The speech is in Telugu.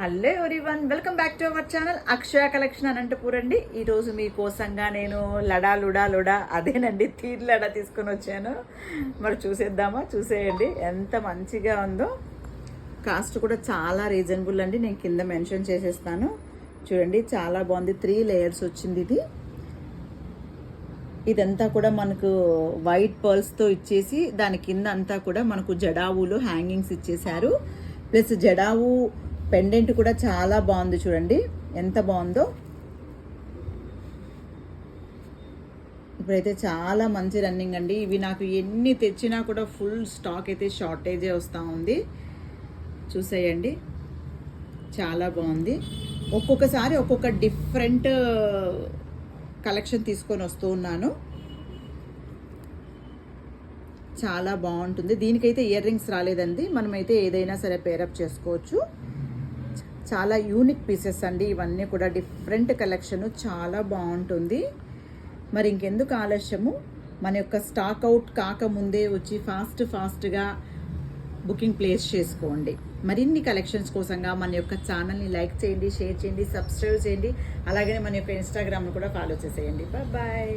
Hello everyone, welcome back to our channel Akshaya collection Anantapur అండి. ఈరోజు మీకోసంగా నేను లుడా అదేనండి తీర్ లడా తీసుకొని వచ్చాను. మరి చూసేయండి ఎంత మంచిగా ఉందో. కాస్ట్ కూడా చాలా రీజనబుల్ అండి. నేను కింద మెన్షన్ చేసేస్తాను. చూడండి చాలా బాగుంది. 3 లేయర్స్ వచ్చింది ఇది. ఇదంతా కూడా మనకు వైట్ పర్ల్స్తో ఇచ్చేసి దాని కింద అంతా కూడా మనకు జడావులో హ్యాంగింగ్స్ ఇచ్చేసారు. ప్లస్ జడావు పెండెంట్ కూడా చాలా బాగుంది. చూడండి ఎంత బాగుందో. ఇప్పుడైతే చాలా మంచి రన్నింగ్ అండి. ఇవి నాకు ఎన్ని తెచ్చినా కూడా ఫుల్ స్టాక్ అయితే షార్టేజే వస్తూ ఉంది. చూసేయండి చాలా బాగుంది. ఒక్కొక్కసారి ఒక్కొక్క డిఫరెంట్ కలెక్షన్ తీసుకొని వస్తూ ఉన్నాను. చాలా బాగుంటుంది. దీనికైతే ఇయర్ రింగ్స్ రాలేదండి. మనమైతే ఏదైనా సరే పేరప్ చేసుకోవచ్చు. చాలా యూనిక్ పీసెస్ అండి ఇవన్నీ కూడా. డిఫరెంట్ కలెక్షన్ చాలా బాగుంటుంది. మరి ఇంకెందుకు ఆలస్యము, మన యొక్క స్టాక్ అవుట్ కాకముందే వచ్చి ఫాస్ట్గా బుకింగ్ ప్లేస్ చేసుకోండి. మరిన్ని కలెక్షన్స్ కోసంగా మన యొక్క ఛానల్ని లైక్ చేయండి, షేర్ చేయండి, సబ్స్క్రైబ్ చేయండి. అలాగే మన యొక్క ఇన్స్టాగ్రామ్ను కూడా ఫాలో చేసేయండి. బాయ్.